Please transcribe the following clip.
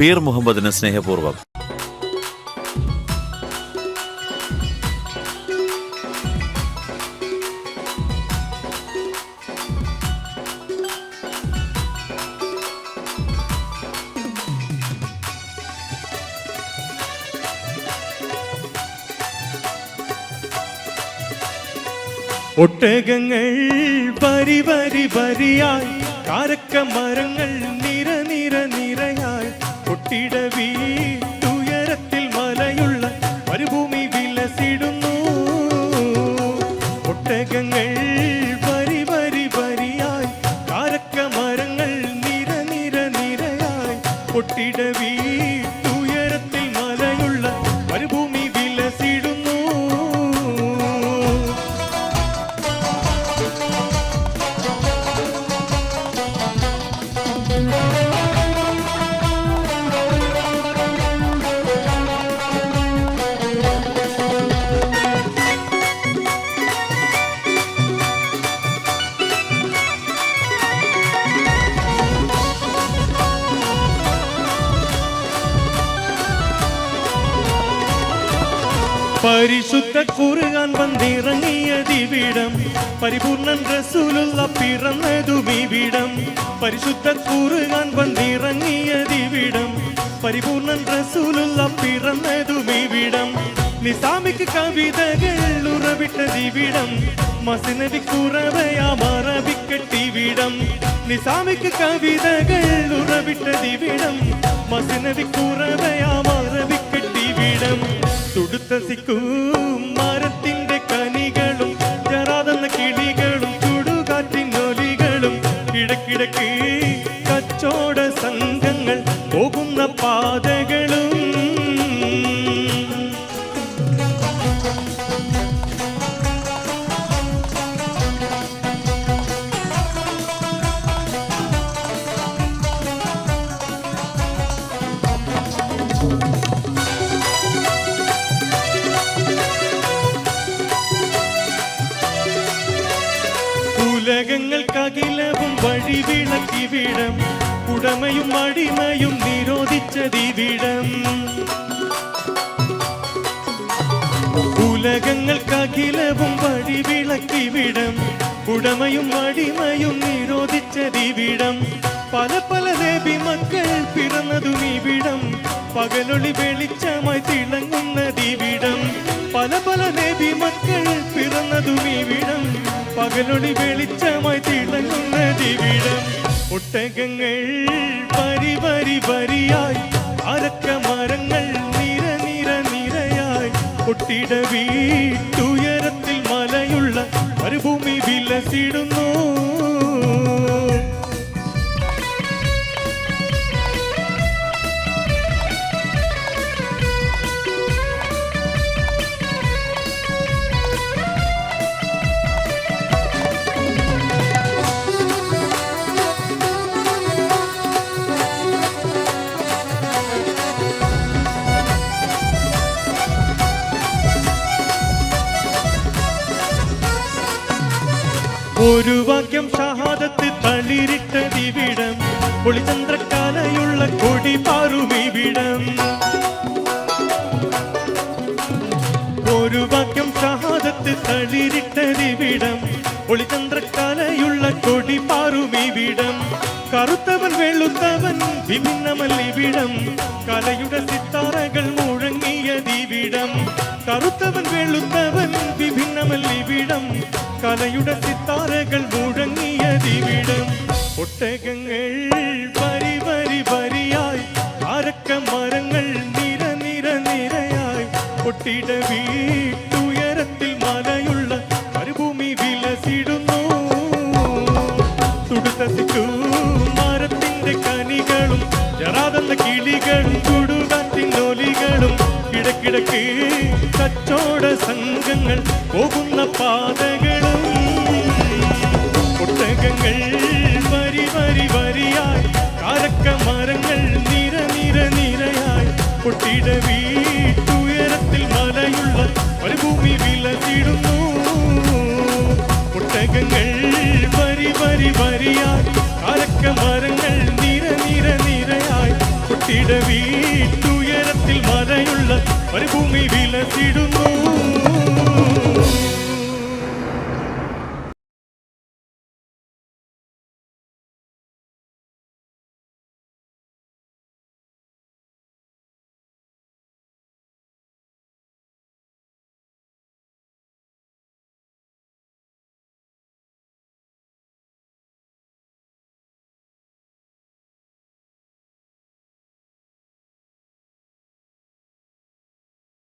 പീർ മുഹമ്മദിന് സ്നേഹപൂർവ്വം. ഒട്ടകങ്ങൾ വരി വരി വരിയായി, കാരക്ക മരങ്ങൾ നിര നിര നിരയായി, ഒട്ടിട വീട്ടുയരത്തിൽ മലയുള്ള മരുഭൂമി വിലസിടുന്നു. ഒട്ടകങ്ങൾ വരി വരി വരിയായി, കാരക്ക മരങ്ങൾ നിര നിര നിരയായി, ഒട്ടിട വീട്ടുയരത്തിൽ മലയുള്ള മരുഭൂമി വിലസിടുന്നു. പരിശുദ്ധ ഖുർആൻ വന്നിറങ്ങിയതിവിടം, പരിപൂർണ്ണൻ റസൂലുള്ള പിറന്നതുമിവിടം. പരിശുദ്ധ ഖുർആൻ വന്നിറങ്ങിയതിവിടം, പരിപൂർണ്ണൻ റസൂലുള്ള പിറന്നതുമിവിടം. നിസാമിക്ക് കവിതകൾ ഉറവിട്ടതിവിടം, മസ്നവി കുറവയാം അറബിക്കട്ടിവിടം. നിസാമിക്ക് കവിതകൾ ഉറവിട്ടതിവിടം, മസ്നവി കുറവയാം അറബിക്കട്ടിവിടം. തുടുത്തസിക്കും മരത്തിന്റെ കനികളും, ജറാതെന്ന കിളികളും, ചുടുകാറ്റിനൊലികളും, ഇടക്കിടക്ക് കച്ചോട സംഘങ്ങൾ പോകുന്ന പാതകളും. ഉലകങ്ങൾക്കകിലവും വഴിവിളക്കിവിടം, ഉടമയും അടിമയും നിരോധിച്ചതിവിടം. ഉലകങ്ങൾക്കകിലവും വഴിവിളക്കിവിടം, ഉടമയും അടിമയും നിരോധിച്ചതിവിടം. പല പല നബി മക്കൾ പിറന്നതുമിവിടം, പകലൊളി വെളിച്ചമായി തിളങ്ങുന്നതിവിടം. പല പല നബി മക്കൾ പിറന്നതുമിവിടം, പകലൊളി വെളിച്ചമായി തിളങ്ങുന്നതിവിടം. ഒട്ടകങ്ങൾ വരി വരി വരിയായി, കാരക്ക മരങ്ങൾ നിര നിര നിരയായി, ഒട്ടിട വീട്ടുയരത്തിൽ മലയുള്ള മരുഭൂമി വിലസിടുന്നു. ഒരു വാക്യം ഷഹാദത്ത് തളിരിട്ടതിവിടം, ഒളിചന്ദ്രക്കാലയുള്ള കൊടി പാറുമിവിടം. ഒരു വാക്യം ഷഹാദത്ത് തളിരിട്ടതിവിടം, ഒളിചന്ദ്രക്കാലയുള്ള കൊടി പാറുമിവിടം. കറുത്തവൻ വെളുത്തവൻ വിഭിന്നമല്ലിവിടം, കലയുടെ സിത്താരകൾ മുഴങ്ങിയതിവിടം. കറുത്തവൻ വെളുത്തവൻ വിഭിന്നമല്ലിവിടം, കലയുടെ സിത്താരകൾ മുഴങ്ങിയതിവിടം. ഒട്ടകങ്ങൾ വരി വരി വരിയായി, കാരക്ക മരങ്ങൾ നിര നിര നിരയായി, ഒട്ടിട വീട്ടുയരത്തിൽ മലയുള്ള മരുഭൂമി വിലസിടുന്നു. തുടുത്തസിക്കും മരത്തിന്റെ കനികളും, ജറാതെന്ന കിളികളും, ചുടുകാറ്റിനൊലികളും, ഇടക്കിടക്ക് കച്ചോട സംഘങ്ങൾ പോകുന്ന പാതകളും. ഒട്ടകങ്ങൾ വരി വരി വരിയായി, കാരക്ക മരങ്ങൾ നിര നിര നിരയായി, ഒട്ടിട വീട്ടുയരത്തിൽ മലയുള്ള മരുഭൂമി വിലസിടുന്നു. ഒട്ടകങ്ങൾ വരി വരി വരിയായി, കാരക്ക മരങ്ങൾ നിര നിര നിരയായി, പൊട്ടിട വീട്ടുയരത്തിൽ മലയുള്ള മരുഭൂമി വിലസിടുന്നു